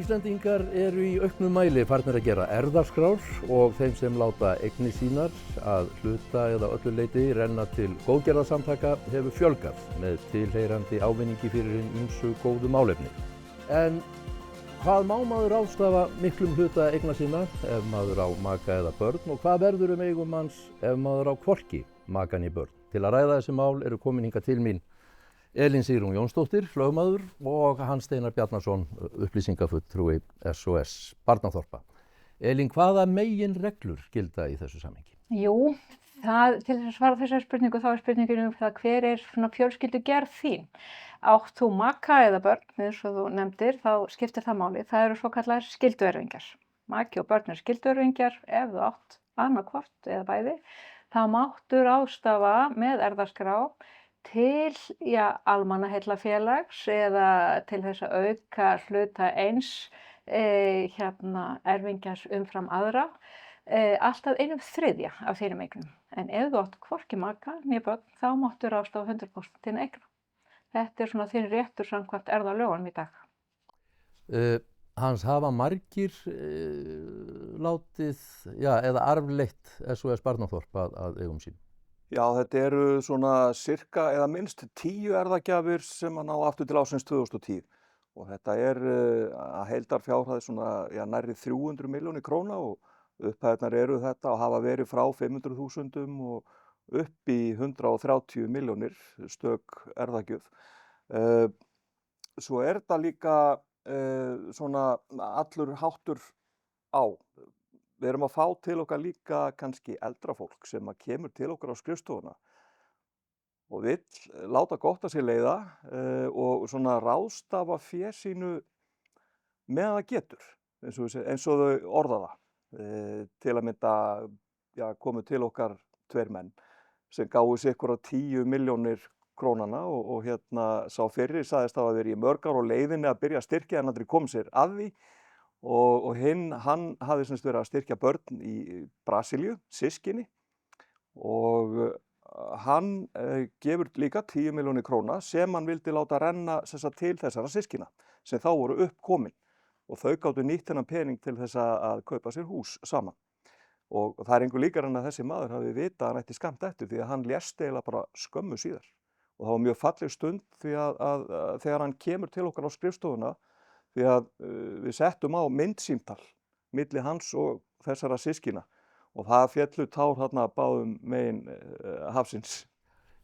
Íslendingar eru í auknum mæli farnir að gera erfðaskrár og þeim sem láta eignir sínar að hluta eða öllu leyti renna til góðgerðarsamtaka hefur fjölgað með tilheyrandi ávinningi fyrir hin ýmsu góðu málefni. En hvað má maður ráðstafa miklum hluta eigna sína ef maður á maka eða börn og hvað verður eigum manns ef maður á hvorki maka né börn? Til að ræða þessi mál eru komin hingað til mín Elín Sigrún Jónsdóttir, lögmaður og Hans Steinar Bjarnason, upplýsingafulltrúi SOS Barnaþorpa. Elín, hvaða meginreglur gilda í þessu samhengi? Jú, til þess að svara þessari spurningu þá er spurningin það hver er fjölskyldugerð þín. Átt þú maka eða börn, eins og þú nefndir, þá skiptir það máli. Það eru svokallaðir skylduerfingjar. Maki og börn eru skylduerfingjar ef þú átt annaðhvort eða bæði. Þá máttu ráðstafa með erfðaskrá til almannaheillafélags eða til þess að auka hluta eins erfingjars umfram aðra, allt að 1/3 af þínum eignum. En ef þú átt hvorki maka né börn, þá máttu ráðstafa 100% þinna eigna. Þetta er þinn réttur samkvæmt erfðalögunum í dag. Hans, hafa margir látið, eða arfleitt SOS Barnaþorp að eigum sínum? Já, þetta eru sirka eða minnst 10 erfðagjafir sem ná aftur til ársins 2010 og þetta er að heildarfjárhæð nærri 300 milljónir króna og upphæðirnar eru þetta og hafa verið frá 500.000 og upp í 130 milljónir stök erfðagjöf. Svo er þetta líka allur háttur á. Við erum að fá til okkar líka kannski eldra fólk sem kemur til okkar á skrifstofuna og vill láta gott að sér leiða og ráðstafa fé sínu með það getur, eins og þau orða það. Til að mynda komu til okkar 2 menn sem gáfu sig ykkur 10 milljónir krónana og sá fyrri sagðist hafa verið í mörg ár á leiðinni að byrja að styrkja en aldrei kom sér að því. Og hann hafði verið að styrkja börn í Brasilíu, systkini, og hann gefur líka 10 milljónir króna sem hann vildi láta renna til þessara systkina sem þá voru uppkomin og þau gátu nýtt þennan pening til þess að kaupa sér hús saman. Og það er engu líkara en að þessi maður hafi vitað að hann ætti skammt eftir því að hann lést eiginlega bara skömmu síðar. Og það var mjög falleg stund því að þegar hann kemur til okkar á skrifstofuna því að við settum á myndsímtal milli hans og þessara systkina og það féllu tár þarna báðum megin hafsins.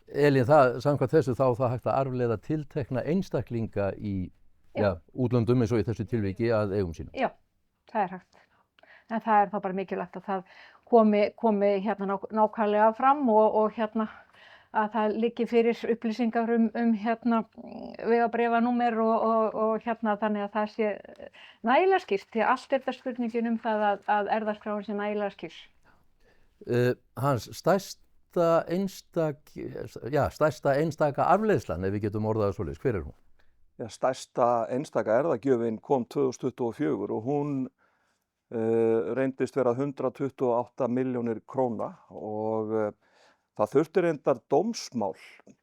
Elín, samkvæmt þessu þá það hægt að arfleiða tiltekna einstaklinga í útlöndum eins og í þessu tilviki að eigum sínum? Já, það er hægt. En það er þá bara mikilvægt að það komi nákvæmlega fram og að það liggi fyrir upplýsingar vegabréfanúmer og þannig að það sé nægilega skýrt því að allt er þetta spurningin það að erfðaskráin sé nægilega skýrt. Hans, stærsta einstaka arfleiðslan, ef við getum orðað það svoleiðis, hver er hún? Stærsta einstaka erfðagjöfin kom 2024 og hún reyndist vera 128 milljónir króna og það þurfti reyndar dómsmál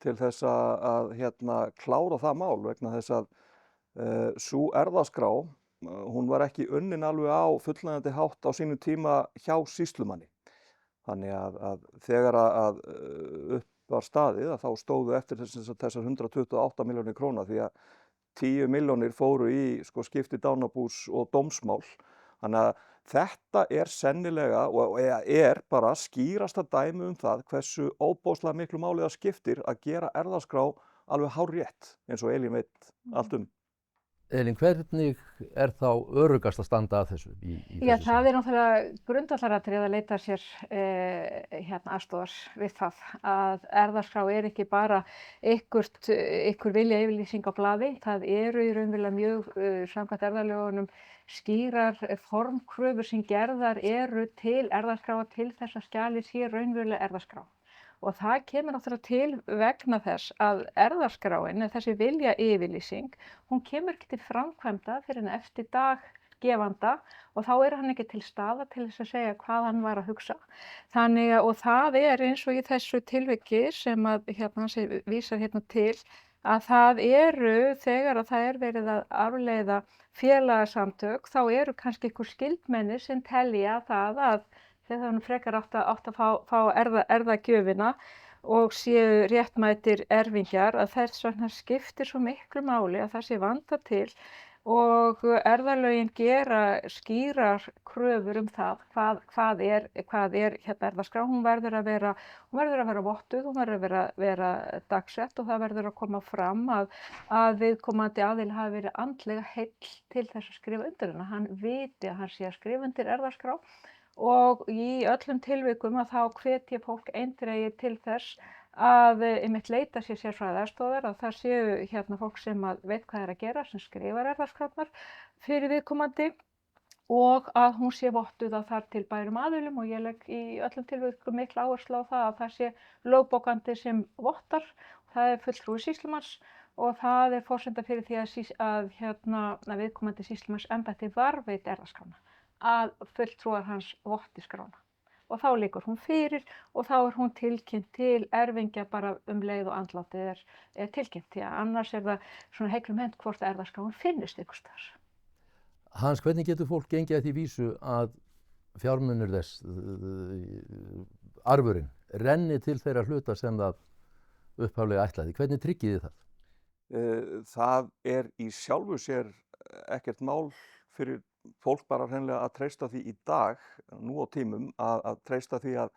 til þess að klára það mál vegna þess að sú erfðaskrá, hún var ekki unnin alveg á fullnægjandi hátt á sínum tíma hjá sýslumanni. Þannig að þegar að upp var staðið þá stóðu eftir þessar 128 milljónir króna því að 10 milljónir fóru í skipti dánarbús og dómsmál. Þannig að þetta er sennilega og er bara skýrasta dæmi það hversu óbóðslega miklu máli það skiptir að gera erfðaskrá alveg hárrétt eins og Elín veit allt um. Elín, hvernig er þá öruggast að standa að þessu? Það er náttúrulega grundvallaratriði að leita sér aðstoðar við það að erfðaskrá er ekki bara ykkur vilja yfirlýsing á blaði. Það eru í raunverulega mjög samkvæmt erfðalögunum skýrar formkröfur sem gerðar eru til erfðaskráa til þess að skjalið sé raunverulega erfðaskrá. Og það kemur náttúrulega til vegna þess að erfðaskráin, þessi vilja yfirlýsing, hún kemur ekki til framkvæmda fyrir en eftir dag gefanda og þá er hann ekki til staðar til þess að segja hvað hann var að hugsa. Þannig og það er eins og í þessu tilviki sem að hann vísar til að það eru, þegar að það er verið að afleiða félagasamtök, þá eru kannski einhver skyldmenni sem telja það að þegar það nú frekar átt að fá erfðagjöfina og séu réttmætir erfingjar, að þess vegna skiptir svo miklu máli að það sé vandað til og erfðalögin gera skýrar kröfur það hvað er hérna erfðaskrá. Hún verður að vera vottuð, hún verður að vera dagsett og það verður að koma fram að viðkomandi aðili hafi verið andlega heill til þess að skrifa undir hana. Hann viti að hann sé að skrifa undir erfðaskrá og í öllum tilvikum að þá hvet ég fólk eindregið til þess að einmitt leita sér sérfræðiaðstoðar, að það séu hérna fólk sem veit hvað er að gera, sem skrifar erfðaskrárnar fyrir viðkomandi og að hún sé vottuð af þar til bærum aðilum og ég legg í öllum tilvikum mikla áherslu á það að það sé lögbókandi sem vottar. Það er fulltrúi sýslumanns og það er forsenda fyrir því að viðkomandi sýslumannsembætti varðveit erfðaskrána, að fulltrúar hans votti skrána. Og þá liggur hún fyrir og þá er hún tilkynnt til erfingja bara leið og andlátið er tilkynnt. Því að annars er það svona heiklum hent hvort erfðaskráin finnist einhvers staðar. Hans, hvernig getur fólk gengið að því vísu að fjármunir þess, arfurinn, renni til þeirra hluta sem það upphaflega ætlaði? Hvernig tryggið þið það? Það er í sjálfu sér ekkert mál fyrir fólk bara hreinlega að treysta því í dag, nú á tímum, að treysta því að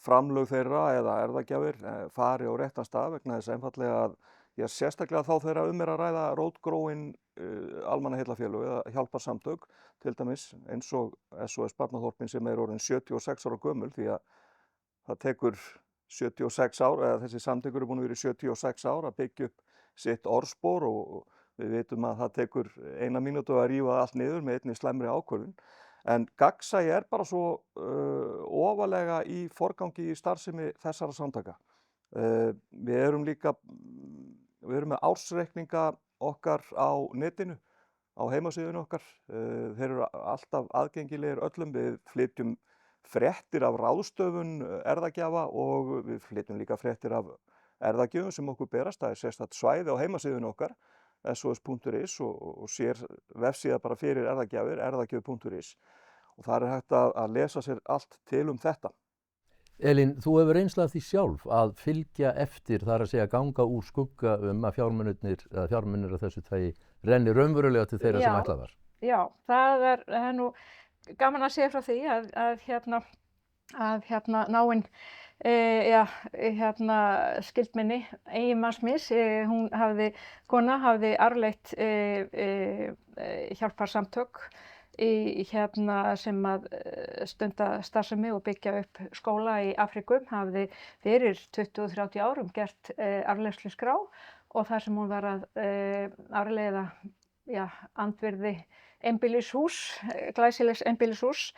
framlög þeirra eða erfðagjafir fari á réttan stað vegna þess einfaldlega að sérstaklega þá þeirra er að ræða rótgróin almannaheillafélög eða hjálparsamtök, til dæmis eins og SOS Barnaþorpin sem er orðin 76 ára gömul því að það tekur 76 ár, eða þessi samtök eru búin að vera í 76 ár að byggja upp sitt orðspor og við vitum að það tekur 1 mínútu að rífa allt niður með einni slæmri ákvörðun. En gagnsæi er bara svo ofarlega í forgangi í starfsemi þessara samtaka. Við erum með ársreikninga okkar á netinu, á heimasíðunni okkar. Þeir eru alltaf aðgengilegir öllum. Við flytjum fréttir af ráðstöfun erfðagjafa og við flytjum líka fréttir af erfðagjöfum sem okkur berast. Það er sérstakt svæði á heimasíðunni okkar, sos.is og sér vefsíða bara fyrir erfðagjafir, erfðagjöf.is og þar er hægt að lesa sér allt til þetta. Elín, þú hefur reynslu af því sjálf að fylgja eftir, það er að segja ganga úr skugga að fjármunir af þessu tagi renni raunverulega til þeirra sem ætlað var. Já, það er nú gaman að segja frá því að náinn skyldmenni eiginmanns míns, kona hafði arfleitt hjálparsamtök sem að stunda starfsemi og byggja upp skóla í Afríku, hafði fyrir 20-30 árum gert arfleifsluskrá og þar sem hún var að arfleiða andvirði einbýlishús, glæsilegs einbýlishús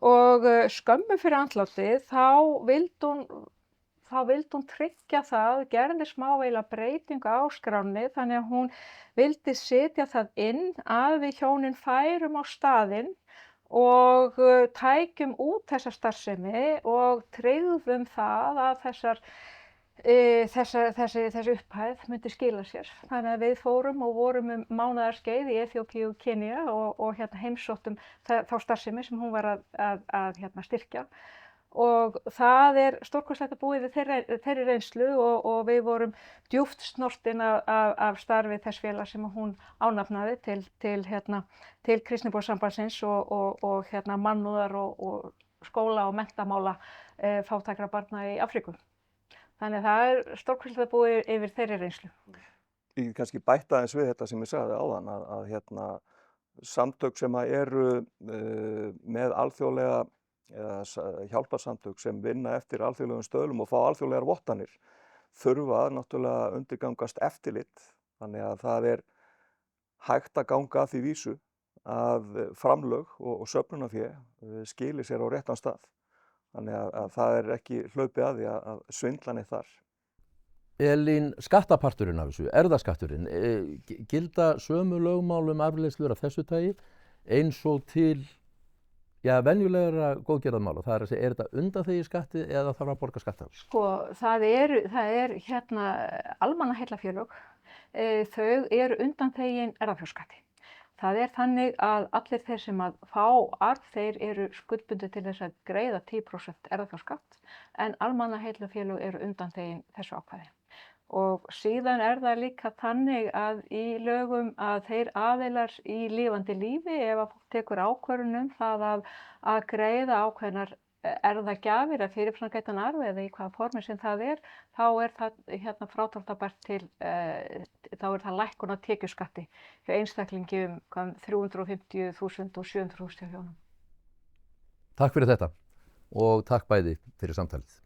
og skömmu fyrir andlátið þá vildi hún tryggja það, gerði smávægilega breytingu á skránni þannig að hún vildi setja það inn að við hjónin færum á staðinn og tækjum út þessa starfsemi og tryggðum það að þessi upphæð myndi skila sér. Þannig að við fórum og vorum mánaðarskeið í Eþíópíu og Kenía og heimsóttum þá starfsemi sem hún var að styrkja. Og það er stórkostlegt að búa við þeirri reynslu og við vorum djúpt snortin af starfi þess félags sem hún ánafnaði til Kristniboðssambandsins og mannúðar og skóla og menntamála fátækra barna í Afríku. Þannig að það er stórkostlegt að búa yfir þeirri reynslu. Ég kannski bæta aðeins við þetta sem ég sagði áðan að samtök sem eru með alþjóðlega eða hjálparsamtök sem vinna eftir alþjóðlegum stöðlum og fá alþjóðlegar vottanir þurfa náttúrulega undirgangast eftirlit, þannig að það er hægt að ganga að því vísu að framlög og söfnunarfé skili sér á réttan stað, þannig að það er ekki hlaupið að því að svindla neitt þar. Elín, skattaparturinn af þessu, erfðaskatturinn, gilda sömu lögmálum arfleiðslur af þessu tagi eins og til venjulegra góðgerðarmála, það er að segja, er þetta undanþegið skatti eða þarf að borga skatt af? Sko, það er almannaheillafélög þau eru undanþegin erfðafjárskatti. Það er þannig að allir þeir sem að fá arf, þeir eru skuldbundnir til þess að greiða 10% erfðafjárskatt en almannaheillafélög eru undanþegin þessu ákvæði. Og síðan er það líka þannig að í lögum að þeir aðilar í lifandi lífi, ef að fólk tekur ákvörðun það að greiða ákveðnar erfðagjafir eða fyrirframgreiddan arf eða í hvaða formi sem það er, þá er það frádráttarbært til, þá er það lækkun á tekjuskatti hjá einstaklingi 350.000 og 700.000 hjá hjónum. Takk fyrir þetta og takk bæði fyrir samtalið.